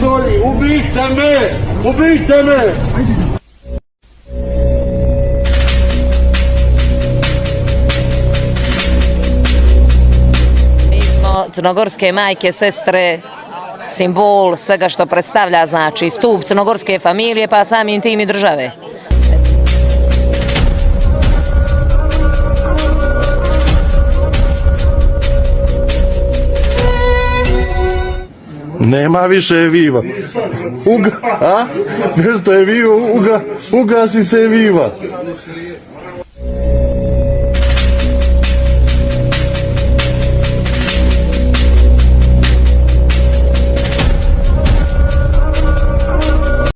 pištolji, ubijte me, ubijte me. Mi smo crnogorske majke, sestre, simbol svega što predstavlja, znači stup crnogorske familije, pa samim tim i države. Nema više viva. A? Nešto je vivo, ugasi se viva.